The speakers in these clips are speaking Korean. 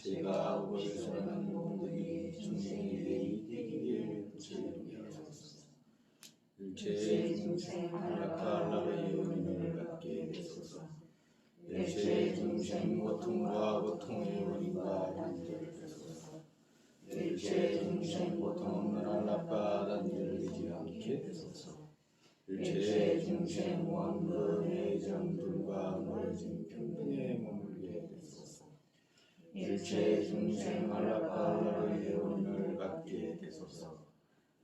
제가 오시는 모든 중생에게 이기기에 부처님이옵소서. 일체 중생 안락하라의 원인을 갖게 되소서. 일체 중생 고통과 고통의 원인과 단절되소서. 일체 중생 고통은 안락과 단절되지 않게 되소서. 일체 중생 원근의 정들과 멀어진 평등에 머물게 되소서. 일체 중생 안락과 원인을 갖게 되소서.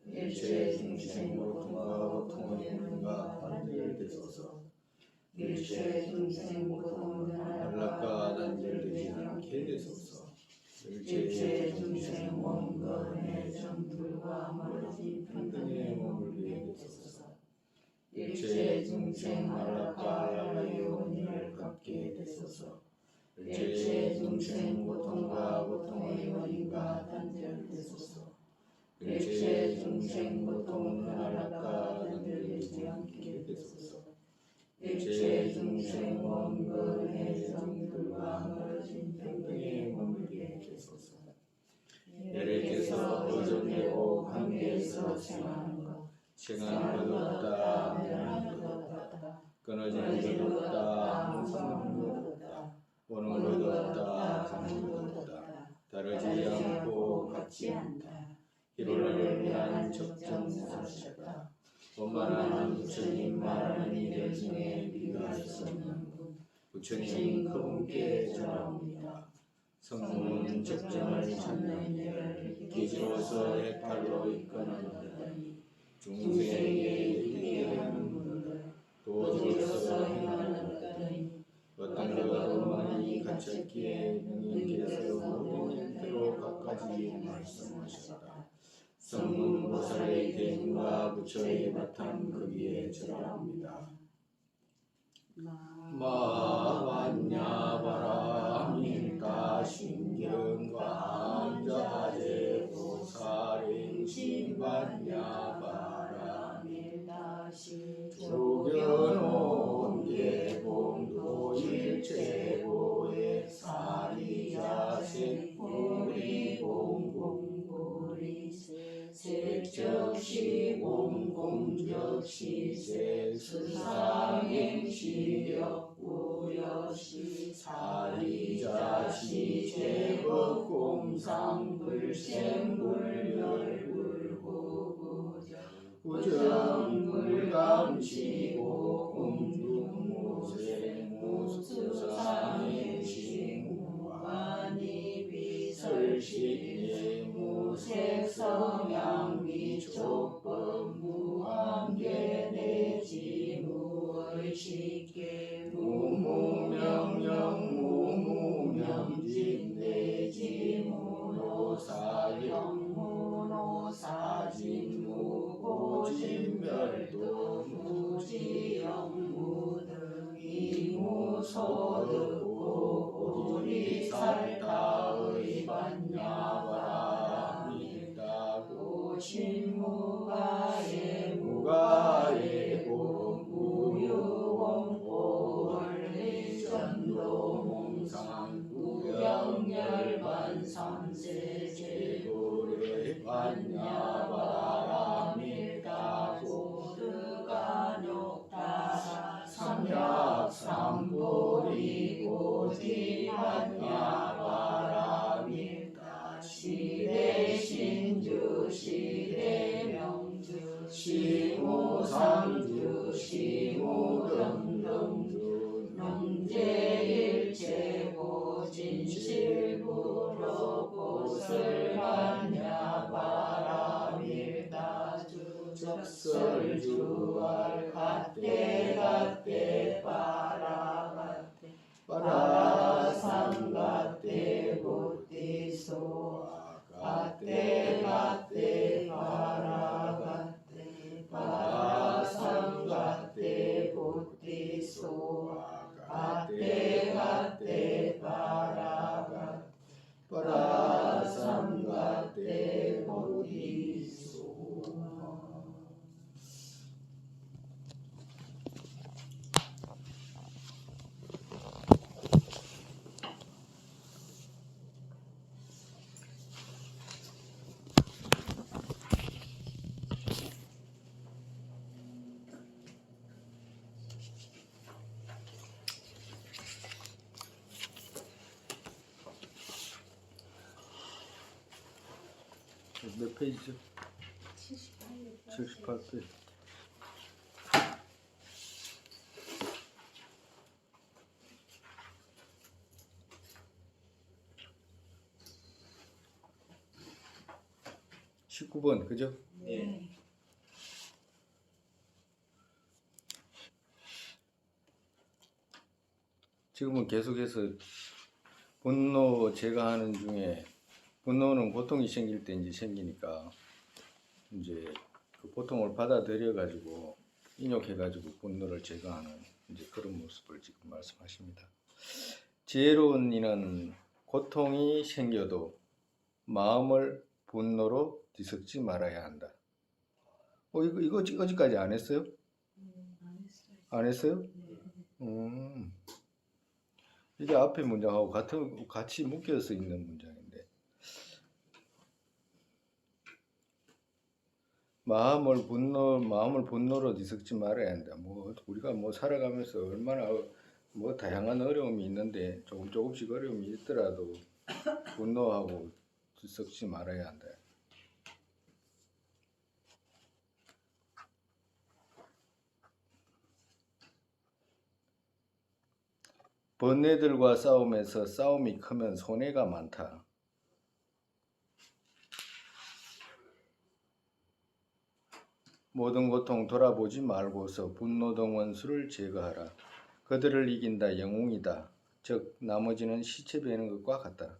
일체 중생 고통과 고통의 원인과 단절되소서. 일체 중생 고통은 안락과 단절되지 않게 되소서. 일체 중생 원근의 정들과 멀어진 평등에 머물게 되소서. 일체 중생 안락과 원인을 갖게 되소서. 일체 중생 고통과 고통의 원인과 단절되소서. 일체 중생 고통은 안락과 단절되지 않게 되소서. 일체 중생 원근의 정들과 멀어진 평등에 머물게 되소서. 예를 의존되고 관계에서 생하는 것, 생하는 것 없다, 면하는 것 없다, 끊어지는 것 없다, 항상하는 것 없다, 오는 것 없다, 가는 것 없다, 다르지 않고 같지 않다. 희로를 위한 적정사실이다. 원만한 부처님 말하는 이들 중에 비교할 수 없는 분, 부처님 그분께 전합니다. 성공은 적정을 찾는 일을 기지로서 해탈로 이끌어내더니 중생에게 이르게 하는 분을 도지로서 행하느더니 어떤 것도 많이 갖췄기에 능인께서 모든 형태로 갖가지 말씀하셨다. 성문보살의 대중과 부처의 바탕 거기에 절합니다. 마반야바라밀다 신경과자제 보살행 신반야바라밀다 조견온 계봉도 일체고의 사리자생 우리공공부리 색적시 공공적시 색수상행시 역구여시 사리자시 제법공상불생불열불구구정 구정불감시고 공중무생무수상행시 무한이비설시 무색성양미촉법 무한계내지 무의식계 무무명령 무무명진내지 무노사영 무노사진 무고진멸도 무지영 무등이 무소득고 보리살다의 반야바라밀다고 신무가에 무가에고 무유공고 원리전도몽상 구경열반 삼세 제고래 반야바라밀다고 드가욕다사 삼약삼보리 고지 반야바라밀다 시대신주 시대명주 시무상주 시무등등주 명제일체고 진실부로 꽃을 반야바라밀다주 적설주알 갓대갓대 빠라갓대 빠라삼갓대 보띠소아 갓대갓대 빠라갓대 빠라삼갓대 보띠소아 갓대갓대 빠라갓 빠라삼갓대 보띠소아. 몇 페이지죠? 78페이지. (19번) 그죠? 네. 지금은 계속해서 분노 제거하는 중에, 분노는 고통이 생길 때 이제 생기니까 이제 그 고통을 받아들여 가지고 인욕해 가지고 분노를 제거하는 이제 그런 모습을 지금 말씀하십니다. 지혜로운 이는 고통이 생겨도 마음을 분노로 뒤섞지 말아야 한다. 이거 어제까지 안 했어요? 안 했어요? 이게 앞에 문장하고 같이 묶여서 있는 문장인데, 마음을 분노로 뒤섞지 말아야 한다. 우리가 살아가면서 얼마나 다양한 어려움이 있는데 조금씩 어려움이 있더라도 분노하고 뒤섞지 말아야 한다. 번뇌들과 싸움에서 싸움이 크면 손해가 많다. 모든 고통 돌아보지 말고서 분노 등 원수를 제거하라. 그들을 이긴다 영웅이다. 즉 나머지는 시체 베는 것과 같다.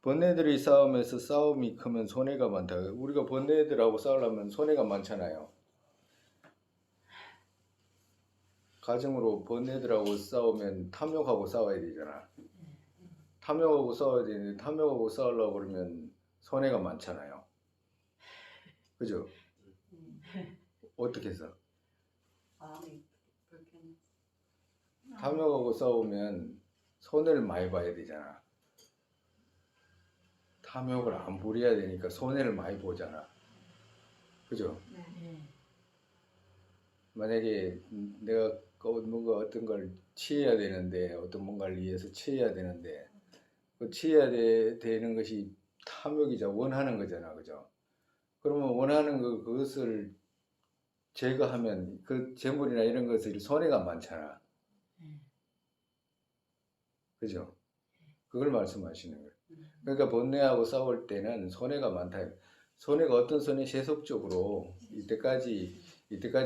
번뇌들이 싸움에서 싸움이 크면 손해가 많다. 우리가 번뇌들하고 싸우려면 손해가 많잖아요. 가정으로 번뇌들하고 싸우면 탐욕하고 싸워야 되잖아. 탐욕하고 싸워야 되는데 탐욕하고 싸우려고 그러면 손해가 많잖아요. 그죠? 어떻게 해서? 탐욕하고 싸우면 손해를 많이 봐야 되잖아. 탐욕을 안 부려야 되니까 손해를 많이 보잖아. 그죠? 만약에 내가 뭔가 어떤 걸 취해야 되는데, 어떤 뭔가를 위해서 취해야 되는데, 그 취해야 되는 것이 탐욕이자 원하는 거잖아. 그죠? 그러면 원하는 그것을 제거하면 그 재물이나 이런 것을 손해가 많잖아. 그죠? 그걸 말씀하시는 거예요. 그러니까 번뇌하고 싸울 때는 손해가 많다. 손해가 어떤 손해? 세속적으로 이때까지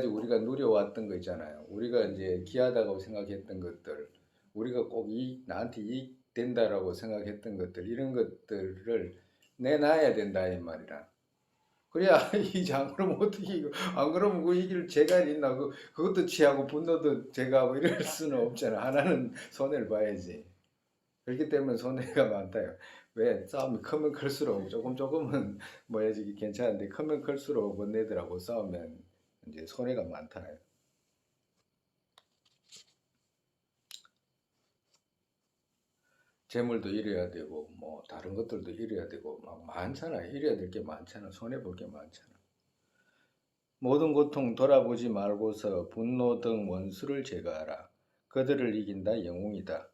우리가 누려왔던 거 있잖아요. 우리가 이제 귀하다고 생각했던 것들, 우리가 꼭 나한테 이익 된다라고 생각했던 것들, 이런 것들을 내놔야 된다 이 말이라. 그래야 이제 안 그러면 어떻게 이거 안 그러면 그 이길 재갈이 있나? 그것도 취하고 분노도 제거하고 이럴 수는 없잖아. 하나는 손해를 봐야지. 그렇기 때문에 손해가 많다요. 왜? 싸움이 크면 클수록 조금은 뭐야지 괜찮은데 크면 클수록 번뇌들하고 싸우면 이제 손해가 많다요. 재물도 잃어야 되고 다른 것들도 잃어야 되고 막 많잖아. 잃어야 될 게 많잖아. 손해 볼 게 많잖아. 모든 고통 돌아보지 말고서 분노 등 원수를 제거하라. 그들을 이긴다 영웅이다.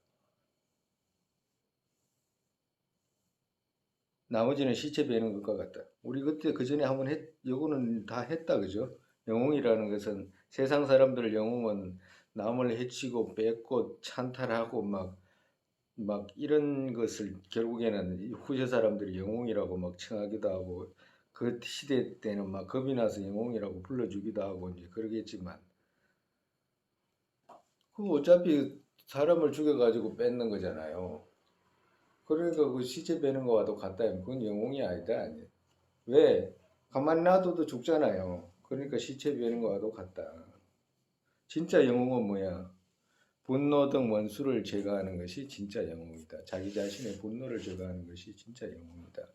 나머지는 시체 베는 것과 같다. 우리 그때 그 전에 한번 요거는 다 했다 그죠? 영웅이라는 것은 세상 사람들 영웅은 남을 해치고 뺏고 찬탈하고 막 이런 것을 결국에는 후세 사람들이 영웅이라고 막稱하기도 하고 그 시대 때는 막 겁이 나서 영웅이라고 불러주기도 하고 이제 그러겠지만 그 어차피 사람을 죽여가지고 뺏는 거잖아요. 그러니까 그 시체 베는 거와도 같다. 그건 영웅이 아니다. 왜? 가만히 놔둬도 죽잖아요. 그러니까 시체 베는 거와도 같다. 진짜 영웅은 뭐야? 분노 등 원수를 제거하는 것이 진짜 영웅이다. 자기 자신의 분노를 제거하는 것이 진짜 영웅이다.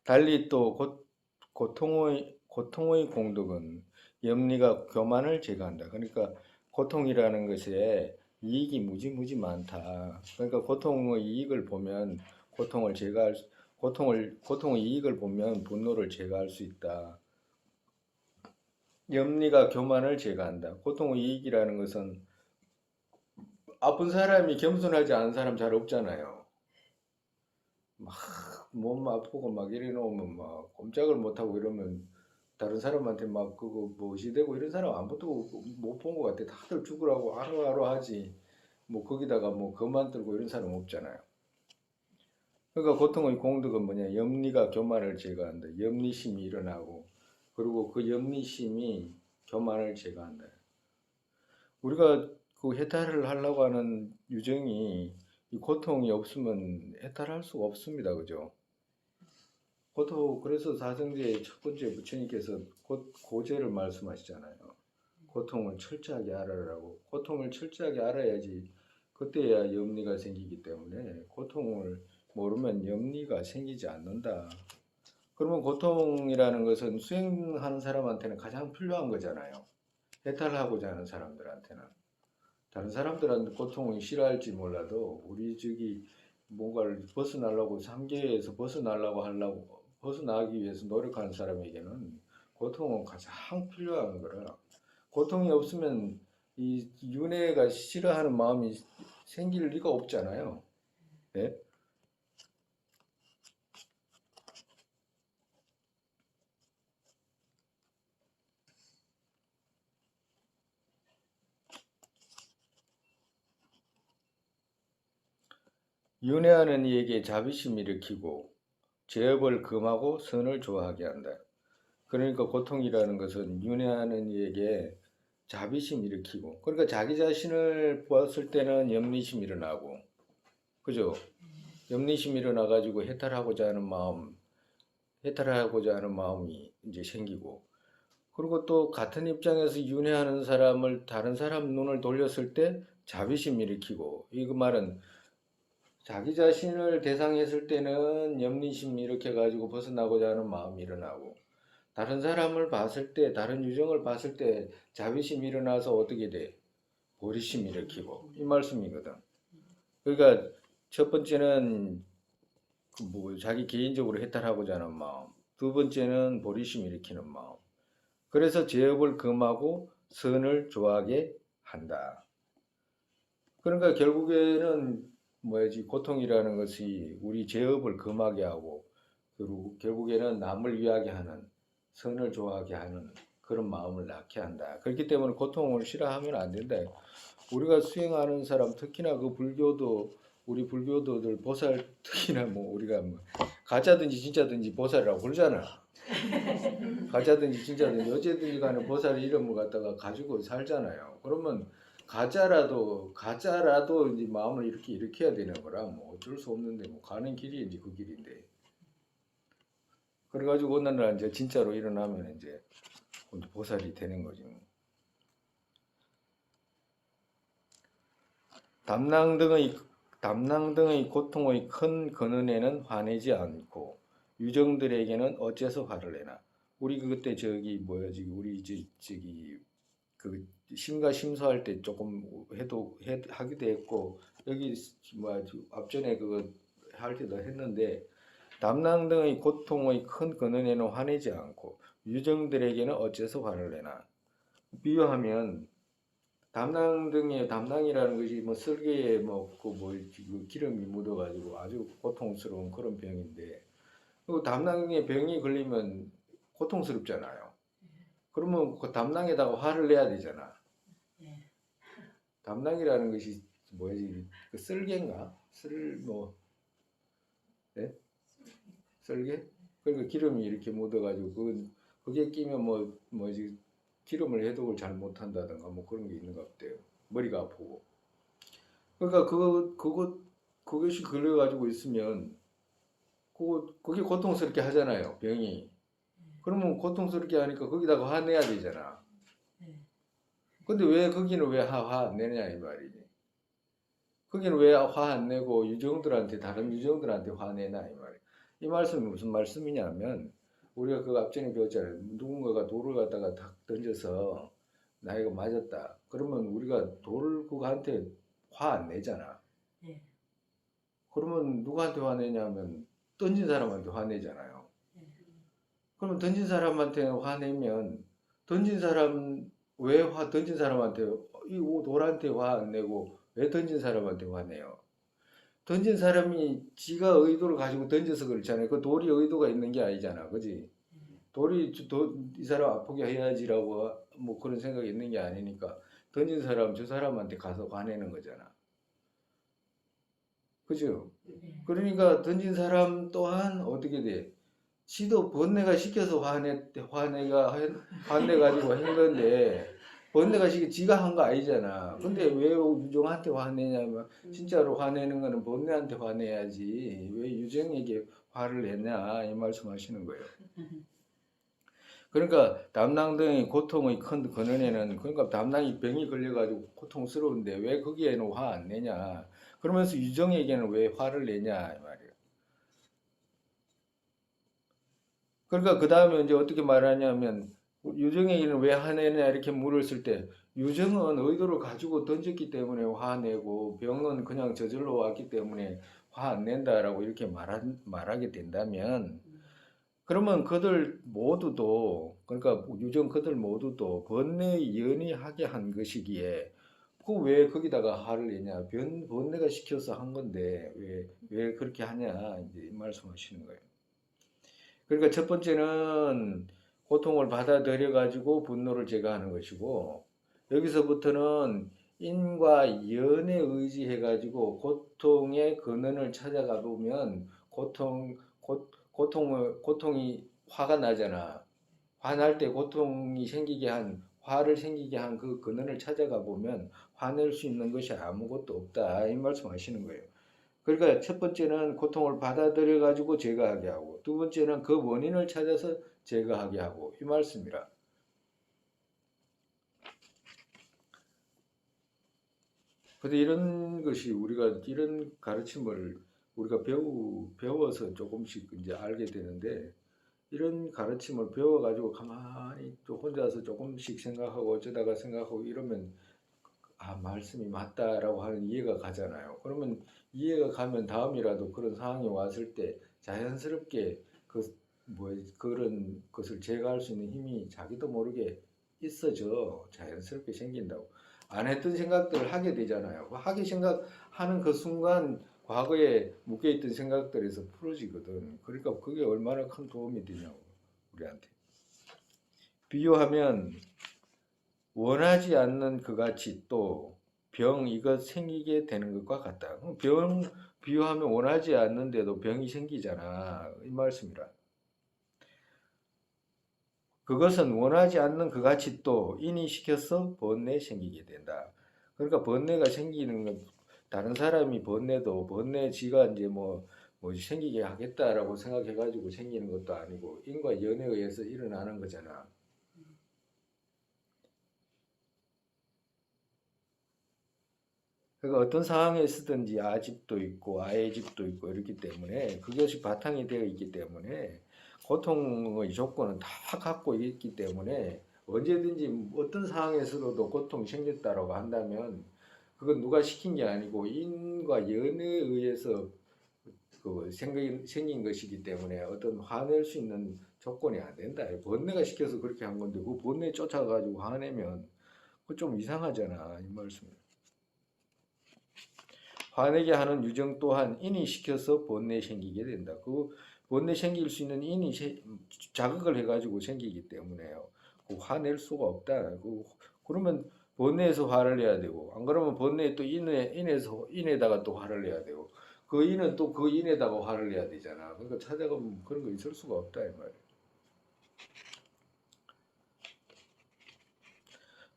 달리 또 고통의 공덕은 염리가 교만을 제거한다. 그러니까 고통이라는 것에 이익이 무지 많다. 그러니까 고통의 이익을 보면 고통의 이익을 보면 분노를 제거할 수 있다. 염리가 교만을 제거한다. 고통의 이익이라는 것은 아픈 사람이 겸손하지 않은 사람 잘 없잖아요. 막 몸 아프고 막 이래 놓으면 막 꼼짝을 못 하고 이러면 다른 사람한테 막 그거 무시되고 이런 사람 안 보고 못 본 것 같아. 다들 죽으라고 하루하루 하지. 뭐 거기다가 뭐 그만 들고 이런 사람 없잖아요. 그러니까 고통의 공덕은 뭐냐? 염리가 교만을 제거한다. 염리심이 일어나고 그리고 그 염리심이 교만을 제거한다. 우리가 그 해탈을 하려고 하는 유정이 이 고통이 없으면 해탈할 수가 없습니다. 그죠? 그래서 사성제의 첫 번째 부처님께서 고제를 말씀하시잖아요. 고통을 철저하게 알아라고. 고통을 철저하게 알아야지 그때야 염리가 생기기 때문에 고통을 모르면 염리가 생기지 않는다. 그러면 고통이라는 것은 수행하는 사람한테는 가장 필요한 거잖아요. 해탈하고자 하는 사람들한테는. 다른 사람들한테 고통을 싫어할지 몰라도 우리 뭔가를 벗어나려고 삼계에서 벗어나기 위해서 노력하는 사람에게는 고통은 가장 필요한 거라. 고통이 없으면 이 윤회가 싫어하는 마음이 생길 리가 없잖아요. 네? 윤회하는 이에게 자비심 일으키고 죄업을 금하고 선을 좋아하게 한다. 그러니까 고통이라는 것은 윤회하는 이에게 자비심 일으키고, 그러니까 자기 자신을 보았을 때는 염리심 일어나고, 그죠? 염리심 일어나가지고 해탈하고자 하는 마음이 이제 생기고, 그리고 또 같은 입장에서 윤회하는 사람을 다른 사람 눈을 돌렸을 때 자비심 일으키고, 이 그 말은 자기 자신을 대상했을 때는 염리심 일으켜가지고 벗어나고자 하는 마음이 일어나고, 다른 사람을 봤을 때, 다른 유정을 봤을 때 자비심이 일어나서 어떻게 돼? 보리심 일으키고 이 말씀이거든. 그러니까 첫 번째는 자기 개인적으로 해탈하고자 하는 마음, 두 번째는 보리심 일으키는 마음. 그래서 죄업을 금하고 선을 좋아하게 한다. 그러니까 결국에는 고통이라는 것이 우리 죄업을 금하게 하고, 그리고 결국에는 남을 위하게 하는, 선을 좋아하게 하는 그런 마음을 낳게 한다. 그렇기 때문에 고통을 싫어하면 안 된다. 우리가 수행하는 사람, 특히나 우리 불교도들 보살, 특히나 우리가 가짜든지 진짜든지 보살이라고 부르잖아. 가짜든지 진짜든지 어쨌든지 간에 보살 이름을 갖다가 가지고 살잖아요. 그러면 가짜라도 이제 마음을 이렇게 일으켜야 되는 거라 어쩔 수 없는데 가는 길이 이제 그 길인데. 그래가지고 어느 날 이제 진짜로 일어나면 이제 보살이 되는 거지. 담낭 등의 고통의 큰 근원에는 화내지 않고 유정들에게는 어째서 화를 내나. 우리 그때 우리 그 심가심소할 때 조금 하기도 했고, 여기 앞전에 그거 할 때도 했는데, 담낭 등의 고통의 큰 근원에는 화내지 않고 유정들에게는 어째서 화를 내나. 비유하면 담낭이라는 것이 쓸개에 그 기름이 묻어가지고 아주 고통스러운 그런 병인데, 그 담낭에 병이 걸리면 고통스럽잖아요. 그러면 그 담낭에다가 화를 내야 되잖아. 담낭이라는 것이 그 쓸개인가? 네? 쓸개? 그러니까 기름이 이렇게 묻어가지고 그게 끼면 기름을 해독을 잘 못한다든가 그런 게 있는 것 같아요. 머리가 아프고. 그러니까 그것이 걸려가지고 있으면 그게 고통스럽게 하잖아요. 병이. 그러면 고통스럽게 하니까 거기다가 화내야 되잖아. 근데 거기는 왜 화 안 내냐 이 말이지. 거기는 왜 화 안 내고 다른 유정들한테 화내나 이 말이야. 이 말씀이 무슨 말씀이냐면, 우리가 그 앞전에 배웠잖아요. 누군가가 돌을 갖다가 탁 던져서 나이가 맞았다. 그러면 우리가 그거한테 화 안 내잖아. 그러면 누구한테 화내냐면 던진 사람한테 화내잖아요. 그러면 던진 사람한테 화내면 던진 사람한테 이 돌한테 화 안 내고 왜 던진 사람한테 화내요? 던진 사람이 지가 의도를 가지고 던져서 그렇잖아요. 그 돌이 의도가 있는 게 아니잖아. 그지? 이 사람 아프게 해야지라고 뭐 그런 생각이 있는 게 아니니까 던진 사람 저 사람한테 가서 화내는 거잖아. 그죠? 그러니까 던진 사람 또한 어떻게 돼? 지도 번뇌가 시켜서 화내가지고 한 건데 번뇌가 시켜 지가 한 거 아니잖아. 근데 왜 유정한테 화내냐면 진짜로 화내는 거는 번뇌한테 화내야지 왜 유정에게 화를 내냐 이 말씀하시는 거예요. 그러니까 담낭등의 고통의 큰 근원에는 그러니까 담낭이 병이 걸려가지고 고통스러운데 왜 거기에는 화 안 내냐? 그러면서 유정에게는 왜 화를 내냐 이 말이에요. 그러니까 그 다음에 이제 어떻게 말하냐면 유정에게는 왜 화내냐 이렇게 물었을 때 유정은 의도를 가지고 던졌기 때문에 화내고 병은 그냥 저절로 왔기 때문에 화 안 낸다라고 이렇게 말하게 된다면 그러면 그들 모두도 그러니까 유정 그들 모두도 번뇌의 연이하게 한 것이기에 그 왜 거기다가 화를 내냐 번뇌가 시켜서 한 건데 왜 그렇게 하냐 이제 이 말씀하시는 거예요. 그러니까 첫 번째는 고통을 받아들여 가지고 분노를 제거하는 것이고 여기서부터는 인과 연에 의지해 가지고 고통의 근원을 찾아가 보면 고통이 화가 나잖아. 화날 때 고통이 생기게 한 화를 생기게 한 그 근원을 찾아가 보면 화낼 수 있는 것이 아무것도 없다 이 말씀하시는 거예요. 그러니까 첫 번째는 고통을 받아들여 가지고 제거하게 하고 두 번째는 그 원인을 찾아서 제거하게 하고 이 말씀이라. 근데 이런 것이 우리가 이런 가르침을 우리가 배워서 조금씩 이제 알게 되는데 이런 가르침을 배워가지고 가만히 또 혼자서 조금씩 생각하고 어쩌다가 생각하고 이러면 아 말씀이 맞다라고 하는 이해가 가잖아요. 그러면 이해가 가면 다음이라도 그런 상황이 왔을 때 자연스럽게 그런 것을 제거할 수 있는 힘이 자기도 모르게 있어져 자연스럽게 생긴다고. 안 했던 생각들을 하게 되잖아요. 하기 생각하는 그 순간 과거에 묶여있던 생각들에서 풀어지거든. 그러니까 그게 얼마나 큰 도움이 되냐고 우리한테. 비유하면 원하지 않는 그같이 또 병 이것 생기게 되는 것과 같다. 병 비유하면 원하지 않는데도 병이 생기잖아. 이 말씀이라. 그것은 원하지 않는 그같이 또 인이 시켜서 번뇌 생기게 된다. 그러니까 번뇌가 생기는 건 다른 사람이 번뇌 지가 이제 뭐 생기게 하겠다라고 생각해가지고 생기는 것도 아니고 인과 연에 의해서 일어나는 거잖아. 그러니까 어떤 상황에 서든지 아집도 있고 아애집도 있고 이렇기 때문에 그것이 바탕이 되어 있기 때문에 고통의 조건은 다 갖고 있기 때문에 언제든지 어떤 상황에서도 고통이 생겼다라고 한다면 그건 누가 시킨 게 아니고 인과 연에 의해서 생긴 것이기 때문에 어떤 화낼 수 있는 조건이 안 된다. 번뇌가 시켜서 그렇게 한 건데 그 번뇌 쫓아가지고 화내면 그 좀 이상하잖아 이 말씀. 화내게 하는 유정 또한 인이 시켜서 번뇌 생기게 된다. 그 번뇌 생길 수 있는 인이 자극을 해가지고 생기기 때문에요. 그 화낼 수가 없다. 그러면 번뇌에서 화를 내야 되고 안 그러면 번뇌에 또 인에다가 또 화를 내야 되고 그 인은 또 그 인에다가 화를 내야 되잖아. 그러니까 찾아가면 그런 거 있을 수가 없다 이 말이야.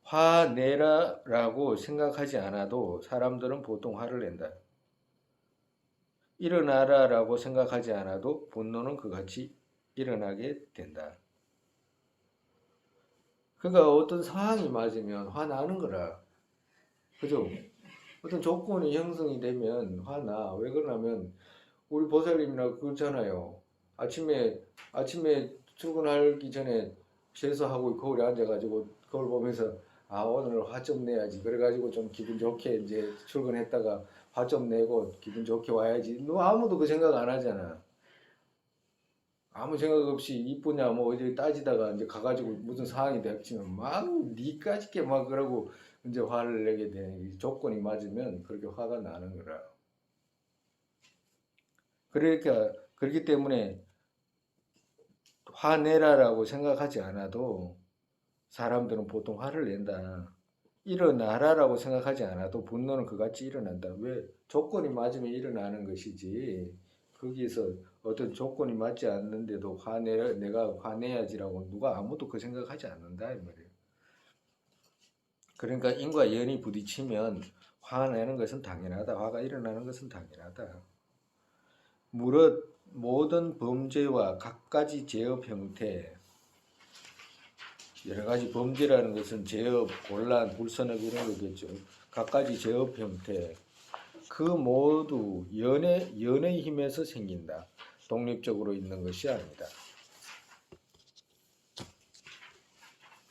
화내라라고 생각하지 않아도 사람들은 보통 화를 낸다. 일어나라라고 생각하지 않아도 분노는 그같이 일어나게 된다. 그러니까 어떤 상황이 맞으면 화나는 거라. 그죠? 어떤 조건이 형성이 되면 화나. 왜 그러냐면 우리 보살님이나 그렇잖아요. 아침에 출근하기 전에 세수하고 거울에 앉아가지고 거울 보면서 아 오늘 화 좀 내야지. 그래가지고 좀 기분 좋게 이제 출근했다가 화 좀 내고 기분 좋게 와야지. 너 아무도 그 생각 안 하잖아. 아무 생각 없이 이쁘냐 뭐 어디 따지다가 이제 가가지고 무슨 상황이 됐지만 막 니까짓게 막 그러고 언제 화를 내게 되는 조건이 맞으면 그렇게 화가 나는 거라. 그러니까 그렇기 때문에 화내라라고 생각하지 않아도 사람들은 보통 화를 낸다. 일어나라라고 생각하지 않아도 분노는 그같이 일어난다. 왜? 조건이 맞으면 일어나는 것이지. 거기서 어떤 조건이 맞지 않는데도 내가 화내야지라고 누가 아무도 그 생각하지 않는다 이 말이에요. 그러니까 인과 연이 부딪히면 화내는 것은 당연하다. 화가 일어나는 것은 당연하다. 무릇 모든 범죄와 각가지 죄업 형태, 여러 가지 범죄라는 것은 죄업, 곤란, 불선업 이런 거겠죠. 각가지 죄업 형태, 그 모두 연의 힘에서 생긴다. 독립적으로 있는 것이 아니다.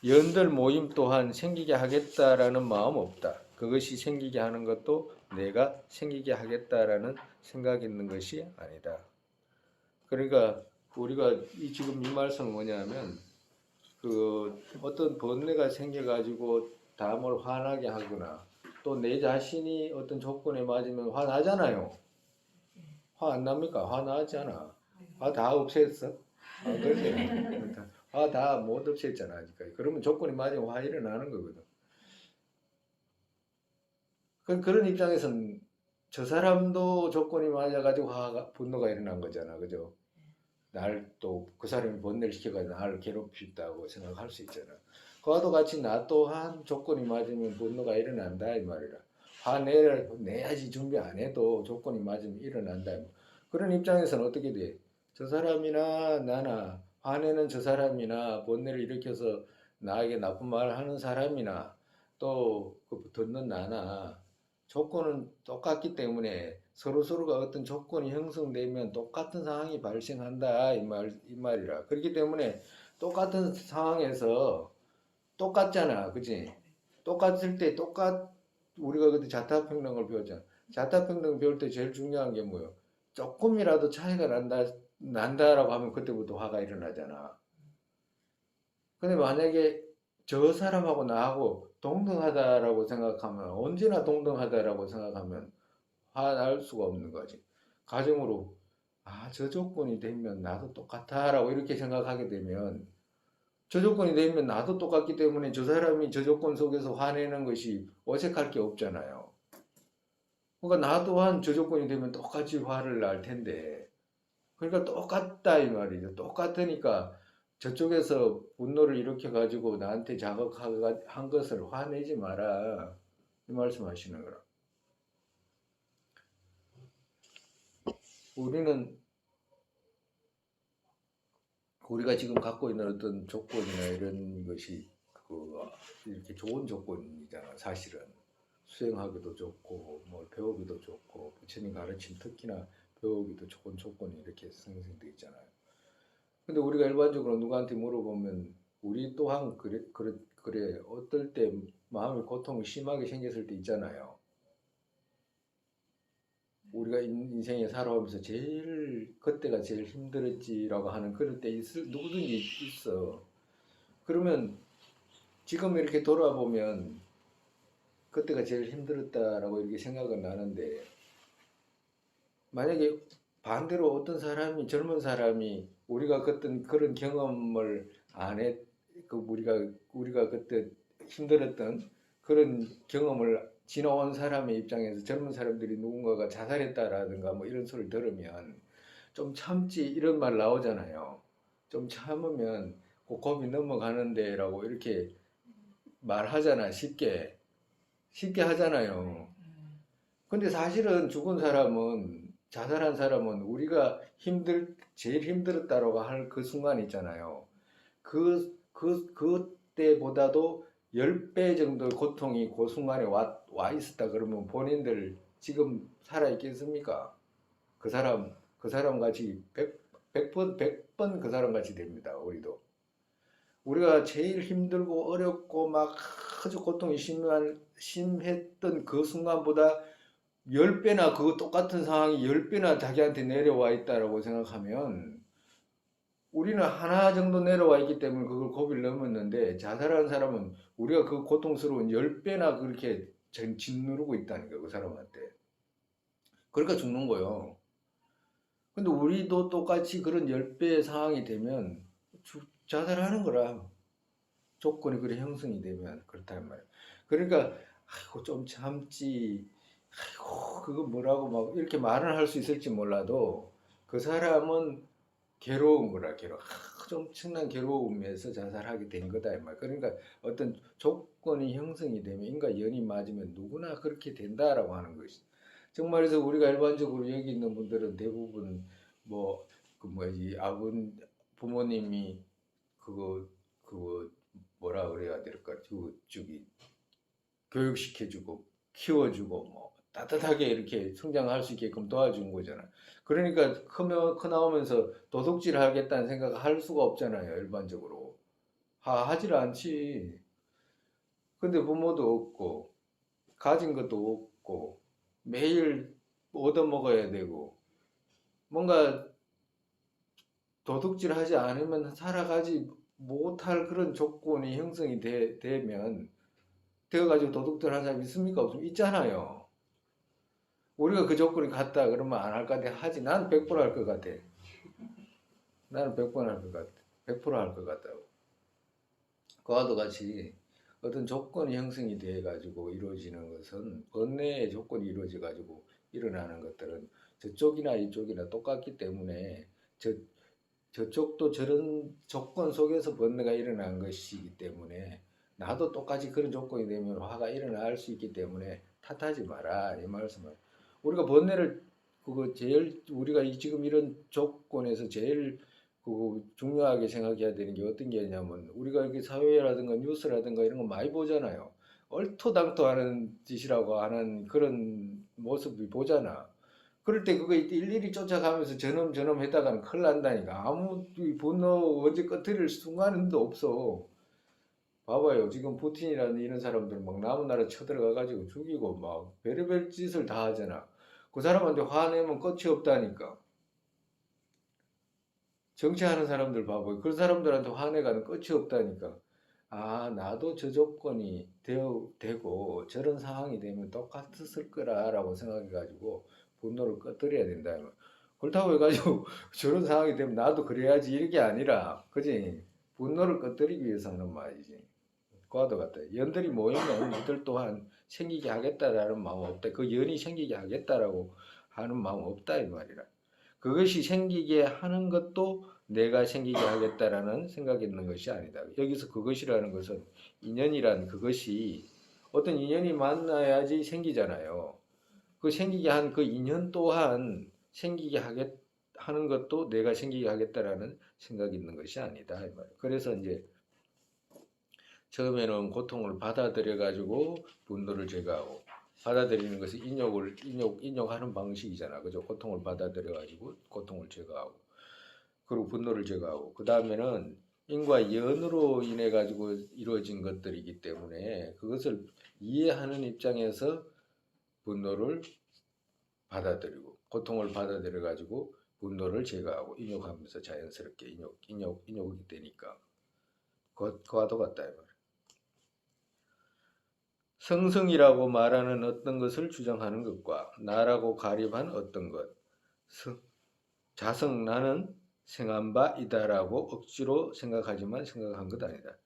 연들 모임 또한 생기게 하겠다라는 마음 없다. 그것이 생기게 하는 것도 내가 생기게 하겠다라는 생각이 있는 것이 아니다. 그러니까 우리가 지금 이 말씀은 뭐냐면 그 어떤 번뇌가 생겨가지고 남을 화나게 하거나 또 내 자신이 어떤 조건에 맞으면 화나잖아요. 화 안 납니까? 화나잖아. 화 다 없앴어? 그렇지. 화 다 못 없앴잖아 아직까지. 그러면 조건이 맞으면 화 일어나는 거거든. 그런 입장에서는 저 사람도 조건이 맞아가지고 분노가 일어난 거잖아, 그죠? 날 또 그 사람이 번뇌를 시켜가지고 나를 괴롭혔다고 생각할 수 있잖아. 그와도 같이 나 또한 조건이 맞으면 분노가 일어난다 이 말이라. 내야지 준비 안 해도 조건이 맞으면 일어난다. 그런 입장에서는 어떻게 돼? 저 사람이나 나나 화내는 저 사람이나 번뇌를 일으켜서 나에게 나쁜 말을 하는 사람이나 또그 듣는 나나 조건은 똑같기 때문에 서로가 어떤 조건이 형성되면 똑같은 상황이 발생한다 이 말이라. 그렇기 때문에 똑같은 상황에서 똑같잖아, 그지? 똑같을 때 우리가 그때 자타평등을 배웠잖아. 자타평등 배울 때 제일 중요한 게 뭐예요? 조금이라도 차이가 난다라고 하면 그때부터 화가 일어나잖아. 근데 만약에 저 사람하고 나하고 동등하다라고 생각하면, 언제나 동등하다라고 생각하면 화날 수가 없는 거지. 가정으로 저 조건이 되면 나도 똑같아라고 이렇게 생각하게 되면, 저 조건이 되면 나도 똑같기 때문에 저 사람이 저 조건 속에서 화내는 것이 어색할 게 없잖아요. 그러니까 나 또한 저 조건이 되면 똑같이 화를 날 텐데, 그러니까 똑같다 이 말이죠. 똑같으니까 저쪽에서 분노를 일으켜 가지고 나한테 자극한 것을 화내지 마라 이 말씀하시는 거라. 우리가 지금 갖고 있는 어떤 조건이나 이런 것이 이렇게 좋은 조건이잖아. 사실은 수행하기도 좋고 뭐 배우기도 좋고 부처님 가르침 특히나 배우기도 좋은 조건이 이렇게 생성되어 있잖아요. 근데 우리가 일반적으로 누구한테 물어보면 우리 또한 그래 어떨 때 마음의 고통이 심하게 생겼을 때 있잖아요. 우리가 인생에 살아오면서 그때가 제일 힘들었지라고 하는 그럴 때 누구든지 있어. 그러면 지금 이렇게 돌아보면 그때가 제일 힘들었다라고 이렇게 생각은 나는데, 만약에 반대로 어떤 사람이, 젊은 사람이 우리가 그런 경험을 안 했, 우리가 그때 힘들었던 그런 경험을 지나온 사람의 입장에서 젊은 사람들이 누군가가 자살했다라든가 뭐 이런 소리를 들으면 좀 참지 이런 말 나오잖아요. 좀 참으면 그 겁이 넘어가는데라고 이렇게 말하잖아. 쉽게 하잖아요. 근데 사실은 자살한 사람은 우리가 제일 힘들었다라고 할 그 순간 있잖아요. 그때보다도 10배 정도의 고통이 그 순간에 와 있었다 그러면 본인들 지금 살아있겠습니까? 그 사람 같이 100번 그 사람 같이 됩니다. 우리가 제일 힘들고 어렵고 막 아주 고통이 심했던 그 순간보다 10배나 그 똑같은 상황이 10배나 자기한테 내려와 있다라고 생각하면 우리는 하나 정도 내려와 있기 때문에 그걸 고비를 넘었는데 자살하는 사람은 우리가 그 고통스러운 10배나 그렇게 짓누르고 있다는 거예요. 그 사람한테. 그러니까 죽는 거예요. 근데 우리도 똑같이 그런 10배의 상황이 되면 자살하는 거라. 조건이 그래 형성이 되면 그렇단 말이에요. 그러니까 아이고 좀 참지. 아이고 그거 뭐라고 막 이렇게 말은 할 수 있을지 몰라도 그 사람은 괴로운 거라 괴로워. 엄청난 괴로움에서 자살하게 된 거다 이 말. 그러니까 어떤 조건이 형성이 되면 인과 연이 맞으면 누구나 그렇게 된다라고 하는 것이. 정말에서 우리가 일반적으로 여기 있는 분들은 대부분 뭐 그 뭐지 아군 부모님이 그거 뭐라 그래야 될까 저기 교육시켜주고 키워주고 뭐 따뜻하게 이렇게 성장할 수 있게끔 도와준 거잖아. 그러니까 커 나오면서 도둑질 하겠다는 생각을 할 수가 없잖아요. 일반적으로 하질 않지. 근데 부모도 없고 가진 것도 없고 매일 얻어먹어야 되고 뭔가 도둑질 하지 않으면 살아가지 못할 그런 조건이 형성이 되면 되어가지고 도둑질 하는 사람이 있습니까? 없습니까? 있잖아요. 우리가 그 조건이 같다 그러면 안 할 것 같아. 하지. 난 100% 할 것 같아. 나는 100번 할 것 같아. 100%할 것 같다고. 그와도 같이 어떤 조건이 형성이 돼 가지고 이루어지는 것은 번뇌의 조건이 이루어져 가지고 일어나는 것들은 저쪽이나 이쪽이나 똑같기 때문에 저쪽도 저런 조건 속에서 번뇌가 일어난 것이기 때문에 나도 똑같이 그런 조건이 되면 화가 일어날 수 있기 때문에 탓하지 마라 이 말씀을. 우리가 번뇌를 그거 제일 우리가 지금 이런 조건에서 제일 그 중요하게 생각해야 되는 게 어떤 게 있냐면 우리가 이렇게 사회라든가 뉴스라든가 이런 거 많이 보잖아요. 얼토당토하는 짓이라고 하는 그런 모습을 보잖아. 그럴 때 그거 일일이 쫓아가면서 저놈 했다가는 큰일 난다니까. 아무 분노 언제 꺼트릴 순간도 없어. 봐봐요. 지금 푸틴이라는 이런 사람들 막 남은 나라 쳐들어가가지고 죽이고 막 별의별 짓을 다 하잖아. 그 사람한테 화내면 끝이 없다니까. 정치하는 사람들 봐봐요. 그 사람들한테 화내가는 끝이 없다니까. 아, 나도 저 조건이 되고 저런 상황이 되면 똑같았을 거라라고 생각해가지고 분노를 꺼뜨려야 된다. 그렇다고 해가지고 저런 상황이 되면 나도 그래야지 이게 아니라, 그지? 분노를 꺼뜨리기 위해서 하는 말이지. 그와도 같다. 연들이 모이면 이들 또한 생기게 하겠다라는 마음 없다. 그 연이 생기게 하겠다라고 하는 마음 없다 이 말이라. 그것이 생기게 하는 것도 내가 생기게 하겠다라는 생각이 있는 것이 아니다. 여기서 그것이라는 것은 인연이란 그것이 어떤 인연이 만나야지 생기잖아요. 그 생기게 한 그 인연 또한 생기게 하는 것도 내가 생기게 하겠다라는 생각이 있는 것이 아니다. 그래서 이제 처음에는 고통을 받아들여 가지고 분노를 제거하고 받아들이는 것이 인욕하는 방식이잖아. 그죠? 고통을 받아들여 가지고 고통을 제거하고 그리고 분노를 제거하고 그 다음에는 인과 연으로 인해 가지고 이루어진 것들이기 때문에 그것을 이해하는 입장에서 분노를 받아들이고 고통을 받아들여 가지고 분노를 제거하고 인욕하면서 자연스럽게 인욕이 되니까 그와도 같다 이 말이야. 성성이라고 말하는 어떤 것을 주장하는 것과 나라고 가립한 어떤 것, 자성 나는 생한 바이다라고 억지로 생각하지만 생각한 것 아니다.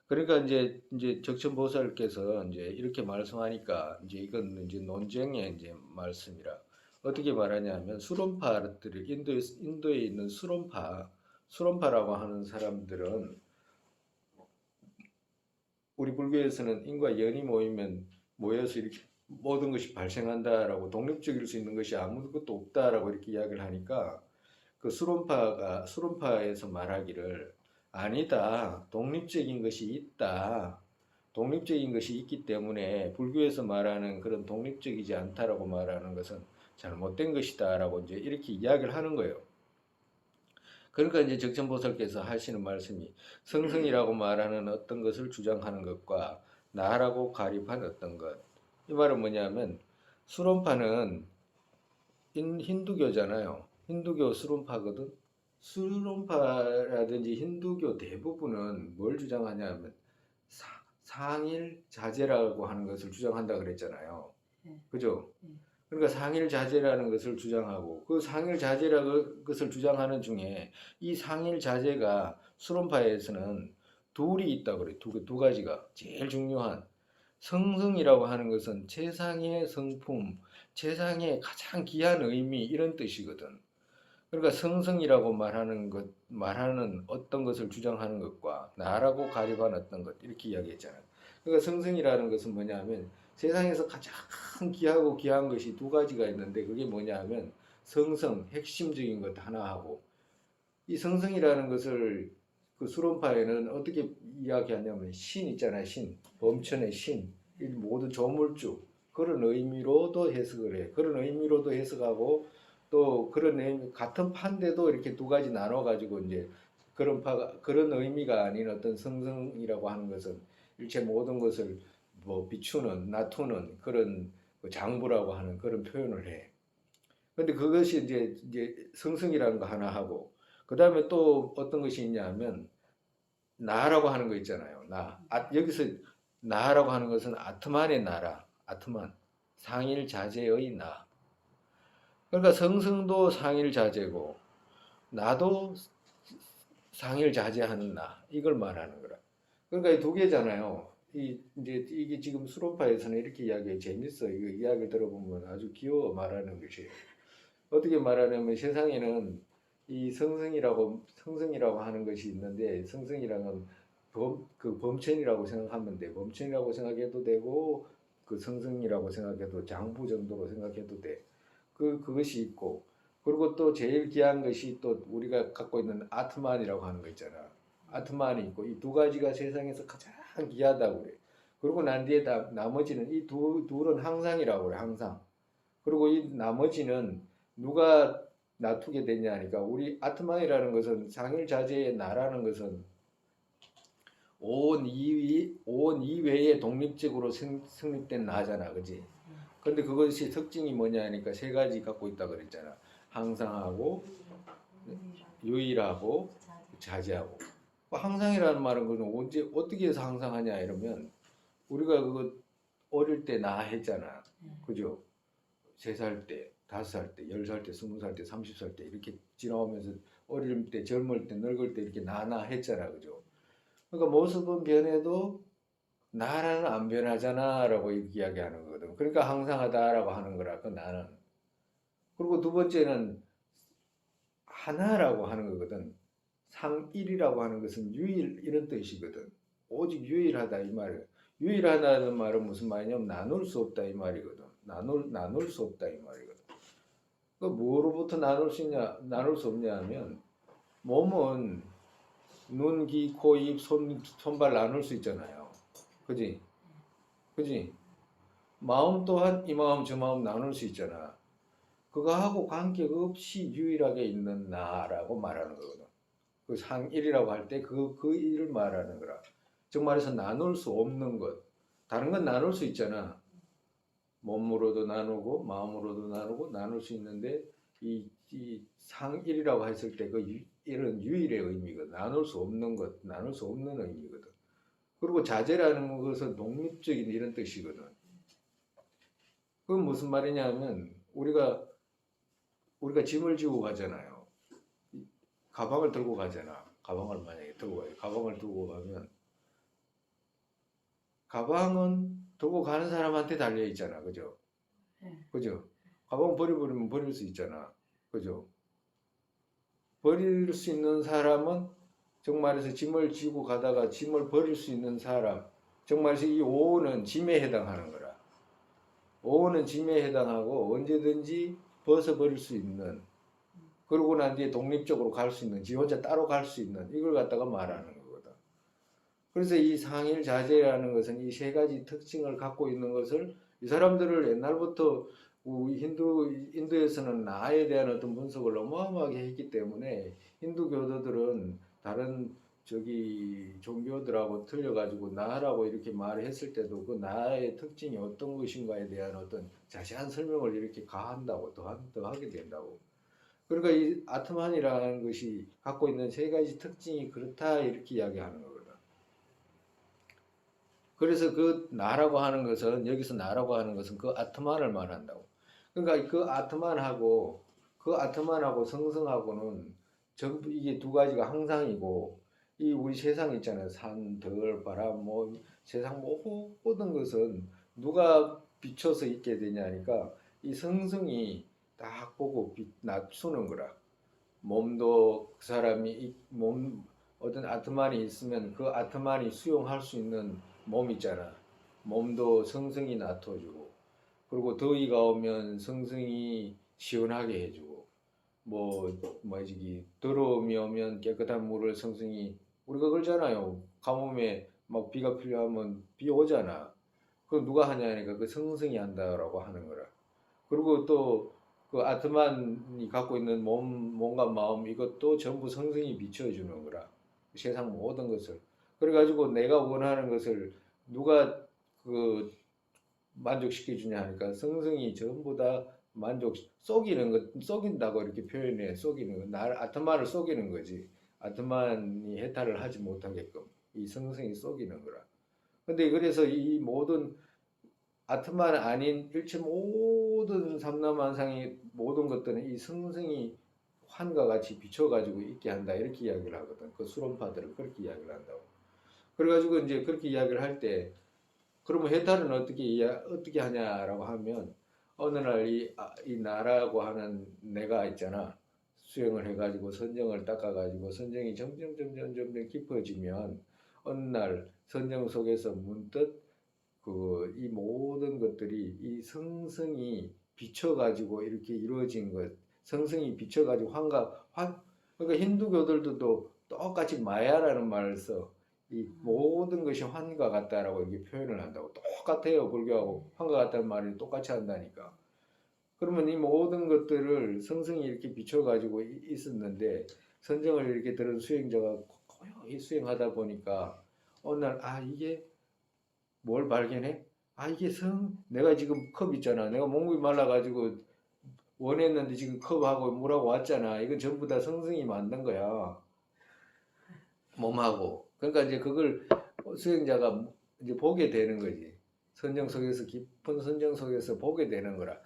그러니까 이제 적천보살께서 이제 이렇게 말씀하니까 이제 이건 이제 논쟁의 이제 말씀이라 어떻게 말하냐면 수론파들이 인도에 있는 수론파라고 하는 사람들은 우리 불교에서는 인과 연이 모여서 이렇게 모든 것이 발생한다라고 독립적일 수 있는 것이 아무것도 없다라고 이렇게 이야기를 하니까 그 수론파에서 말하기를 아니다. 독립적인 것이 있다. 독립적인 것이 있기 때문에 불교에서 말하는 그런 독립적이지 않다라고 말하는 것은 잘못된 것이다라고 이제 이렇게 이야기를 하는 거예요. 그러니까 이제 적천보살께서 하시는 말씀이 성성이라고 말하는 어떤 것을 주장하는 것과 나라고 가립한 어떤 것. 이 말은 뭐냐면 수론파는 힌두교잖아요. 힌두교 수론파거든. 수론파라든지 힌두교 대부분은 뭘 주장하냐면 상일 자제라고 하는 것을 주장한다 그랬잖아요. 네. 그죠? 네. 그러니까 상일 자제라는 것을 주장하고 그 상일 자제라는 것을 주장하는 중에 이 상일 자제가 수론파에서는 둘이 있다 그래. 두 가지가 제일 중요한 성승이라고 하는 것은 최상의 성품, 최상의 가장 귀한 의미 이런 뜻이거든. 그러니까 성승이라고 말하는 어떤 것을 주장하는 것과 나라고 가립한 어떤 것 이렇게 이야기했잖아요. 그러니까 성승이라는 것은 뭐냐면 세상에서 가장 귀하고 귀한 것이 두 가지가 있는데 그게 뭐냐면 성성, 핵심적인 것 하나하고 이 성성이라는 것을 그 수론파에는 어떻게 이야기하냐면 신 있잖아요. 신, 범천의 신, 이 모두 조물주 그런 의미로도 해석을 해. 그런 의미로도 해석하고 또 그런 의미 같은 판데도 이렇게 두 가지 나눠 가지고 이제 그런 의미가 아닌 어떤 성성이라고 하는 것은 일체 모든 것을 뭐 비추는 나투는 그런 장부라고 하는 그런 표현을 해. 근데 그것이 이제 성성이라는 거 하나 하고 그 다음에 또 어떤 것이 있냐면 나라고 하는 거 있잖아요. 나. 여기서 나라고 하는 것은 아트만의 나라. 아트만. 상일자재의 나. 그러니까 성성도 상일자재고 나도 상일자재하는 나. 이걸 말하는 거라. 그러니까 이 두 개잖아요. 이제 이게 지금 수론파에서는 이렇게 이야기해 재밌어. 이거 이야기 들어보면 아주 귀여워 말하는 것이. 어떻게 말하냐면 세상에는 이 성성이라고 하는 것이 있는데 성성이라는 그 범천이라고 생각하면 돼. 범천이라고 생각해도 되고 그 성성이라고 생각해도 장부 정도로 생각해도 돼. 그것이 있고 그리고 또 제일 귀한 것이 또 우리가 갖고 있는 아트만이라고 하는 거 있잖아. 아트만이 있고 이 두 가지가 세상에서 가장 귀하다고 그래. 그리고 난 뒤에 나머지는 이 둘은 항상이라고 그래. 항상. 그리고 이 나머지는 누가 놔두게 됐냐 하니까 우리 아트만이라는 것은 상일자재의 나라는 것은 온 이외에 독립적으로 성립된 나잖아, 그지? 근데 그것이 특징이 뭐냐 하니까 세 가지 갖고 있다 그랬잖아. 항상하고 유일하고 자제하고. 항상이라는 말은 그건 언제 어떻게 해서 항상하냐 이러면 우리가 그거 어릴 때 나 했잖아, 그죠? 3살 때, 5살 때, 10살 때, 20살 때, 30살 때 이렇게 지나오면서 어릴 때, 젊을 때, 늙을 때 이렇게 나나 했잖아, 그죠? 그러니까 모습은 변해도 나라는 안 변하잖아라고 이야기하는 거거든. 그러니까 항상하다라고 하는 거라 그 나는. 그리고 두 번째는 하나라고 하는 거거든. 상일이라고 하는 것은 유일 이런 뜻이거든. 오직 유일하다 이 말이야. 유일하다는 말은 무슨 말이냐면 나눌 수 없다 이 말이거든. 나눌 수 없다 이 말이거든. 그 뭐로부터 나눌 수 없냐 하면 몸은 눈, 귀, 코, 입, 손발 나눌 수 있잖아요. 그지? 그지? 마음 또한 이 마음 저 마음 나눌 수 있잖아. 그거하고 관계없이 유일하게 있는 나라고 말하는 거거든. 그 상일이라고 할 때 그 일을 말하는 거라. 즉 말해서 나눌 수 없는 것. 다른 건 나눌 수 있잖아. 몸으로도 나누고 마음으로도 나누고 나눌 수 있는데 이 상일이라고 했을 때 그 일은 유일의 의미거든. 나눌 수 없는 것, 나눌 수 없는 의미거든. 그리고 자제라는 것은 독립적인 이런 뜻이거든. 그건 무슨 말이냐면 우리가 짐을 지고 가잖아요. 가방을 들고 가잖아. 가방을 만약에 들고 가요. 가방을 들고 가면 가방은 들고 가는 사람한테 달려 있잖아. 그죠? 그죠? 가방 버려버리면 버릴 수 있잖아. 그죠? 버릴 수 있는 사람은 정말에서 짐을 지고 가다가 짐을 버릴 수 있는 사람. 정말에서 이 5호는 짐에 해당하는 거라. 5호는 짐에 해당하고 언제든지 벗어버릴 수 있는 그러고 난 뒤에 독립적으로 갈 수 있는 지 혼자 따로 갈 수 있는 이걸 갖다가 말하는 거거든. 그래서 이 상일자재라는 것은 이 세 가지 특징을 갖고 있는 것을 이 사람들을 옛날부터 인도에서는 나에 대한 어떤 분석을 어마어마하게 했기 때문에 힌두 교도들은 다른 종교들하고 틀려가지고 나라고 이렇게 말했을 때도 그 나의 특징이 어떤 것인가에 대한 어떤 자세한 설명을 이렇게 가한다고 더하게 된다고. 그러니까 이 아트만이라는 것이 갖고 있는 세 가지 특징이 그렇다 이렇게 이야기하는 거거든. 그래서 그 나라고 하는 것은 여기서 나라고 하는 것은 그 아트만을 말한다고. 그러니까 그 아트만하고 성성하고는 전부 이게 두 가지가 항상이고 이 우리 세상 있잖아요. 산, 들, 바람, 뭐 세상 모든 것은 누가 비춰서 있게 되냐니까 이 성성이 딱 보고 낮추는 거라. 몸도 그 사람이 몸 어떤 아트만이 있으면 그 아트만이 수용할 수 있는 몸 있잖아. 몸도 성성이 낮춰주고 그리고 더위가 오면 성성이 시원하게 해주고 뭐지 더러움이 오면 깨끗한 물을 성성이 우리가 그러잖아요. 가뭄에 막 비가 필요하면 비 오잖아. 그 누가 하냐니까 그 성성이 한다라고 하는 거라. 그리고 또 그 아트만이 갖고 있는 몸과 마음 이것도 전부 성성이 비춰주는 거라. 세상 모든 것을. 그래가지고 내가 원하는 것을 누가 그 만족시켜 주냐 하니까 성성이 전부 다 속인다고 이렇게 표현해. 속이는 거. 나를 아트만을 속이는 거지. 아트만이 해탈을 하지 못하게끔 이 성성이 속이는 거라. 근데 그래서 이 모든 아트만 아닌 일체 모든 삼라만상의 모든 것들은 이 성성이 환과 같이 비춰가지고 있게 한다 이렇게 이야기를 하거든. 그 수론파들은 그렇게 이야기를 한다고. 그래가지고 이제 그렇게 이야기를 할 때 그러면 해탈은 어떻게 하냐라고 하면 어느 날 이 나라고 하는 내가 있잖아. 수행을 해가지고 선정을 닦아가지고 선정이 점점 깊어지면 어느 날 선정 속에서 문득 이 모든 것들이 이 성성이 비춰가지고 이렇게 이루어진 것, 성성이 비춰가지고 그러니까 힌두교들도 또 똑같이 마야라는 말을 써. 이 모든 것이 환과 같다라고 이렇게 표현을 한다고. 똑같아요. 불교하고 환과 같다는 말을 똑같이 한다니까. 그러면 이 모든 것들을 성성이 이렇게 비춰가지고 있었는데 선정을 이렇게 들은 수행자가 고요히 수행하다 보니까 어느 날 이게 뭘 발견해? 이게 내가 지금 컵 있잖아. 내가 목이 말라가지고 원했는데 지금 컵하고 물하고 왔잖아. 이건 전부 다 성성이 만든 거야. 몸하고. 그러니까 이제 그걸 수행자가 이제 보게 되는 거지. 선정 속에서, 깊은 선정 속에서 보게 되는 거라.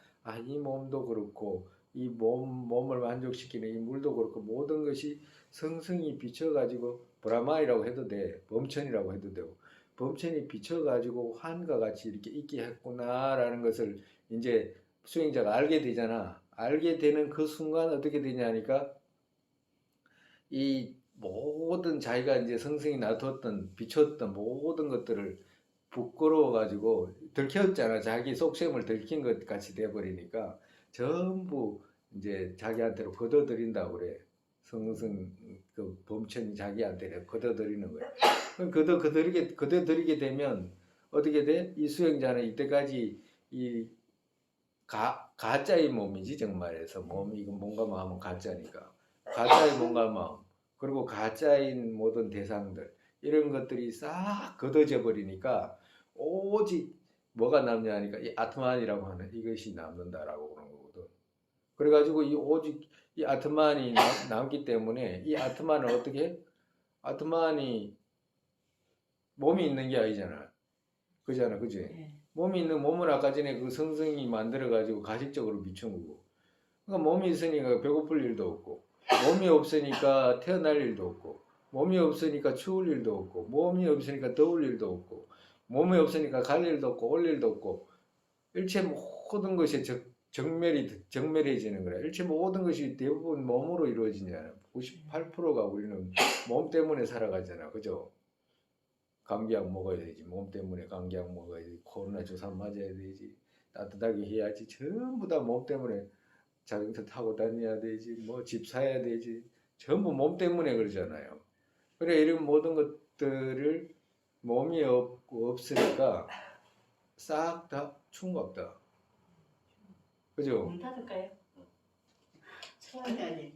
이 몸도 그렇고, 몸을 만족시키는 이 물도 그렇고, 모든 것이 성성이 비춰가지고, 브라마이라고 해도 돼. 범천이라고 해도 되고, 범천이 비춰가지고 환과 같이 이렇게 있게 했구나라는 것을 이제 수행자가 알게 되잖아. 알게 되는 그 순간 어떻게 되냐니까, 이 모든 자기가 이제 성성이 놔뒀던 비췄던 모든 것들을 부끄러워 가지고 들켰잖아. 자기 속셈을 들킨 것 같이 돼버리니까 전부 이제 자기한테로 걷어들인다고 그래. 성성 그 범천이 자기한테 걷어들이는 거야. 그럼 걷어들이게 되면 어떻게 돼? 이 수행자는 이때까지 이 가짜의 몸이지 정말에서 이건 몸과 마음은 가짜니까 가짜의 몸과 마음 그리고 가짜인 모든 대상들 이런 것들이 싹 걷어져 버리니까 오직 뭐가 남냐 하니까 이 아트만이라고 하는 이것이 남는다라고 그러는 거거든. 그래가지고 오직 이 아트만이 남기 때문에 이 아트만을 어떻게 해? 아트만이 몸이 있는 게 아니잖아. 그잖아, 그지? 네. 몸이 있는 몸은 아까 전에 그 성성이 만들어가지고 가식적으로 비춘 거고. 그러니까 몸이 있으니까 배고플 일도 없고, 몸이 없으니까 태어날 일도 없고, 몸이 없으니까 추울 일도 없고, 몸이 없으니까 더울 일도 없고, 몸이 없으니까 갈 일도 없고, 올 일도 없고, 일체 모든 것이 정멸해지는 거야. 일체 모든 것이 대부분 몸으로 이루어지잖아. 98%가 우리는 몸 때문에 살아가잖아. 그죠? 감기약 먹어야 되지. 몸 때문에 감기약 먹어야 되지. 코로나 주사 맞아야 되지. 따뜻하게 해야지. 전부 다 몸 때문에 자동차 타고 다녀야 되지. 뭐 집 사야 되지. 전부 몸 때문에 그러잖아요. 그래 이런 모든 것들을 몸이 없으니까 싹 다 충갑다. 그죠? 문 닫을까요? 아니.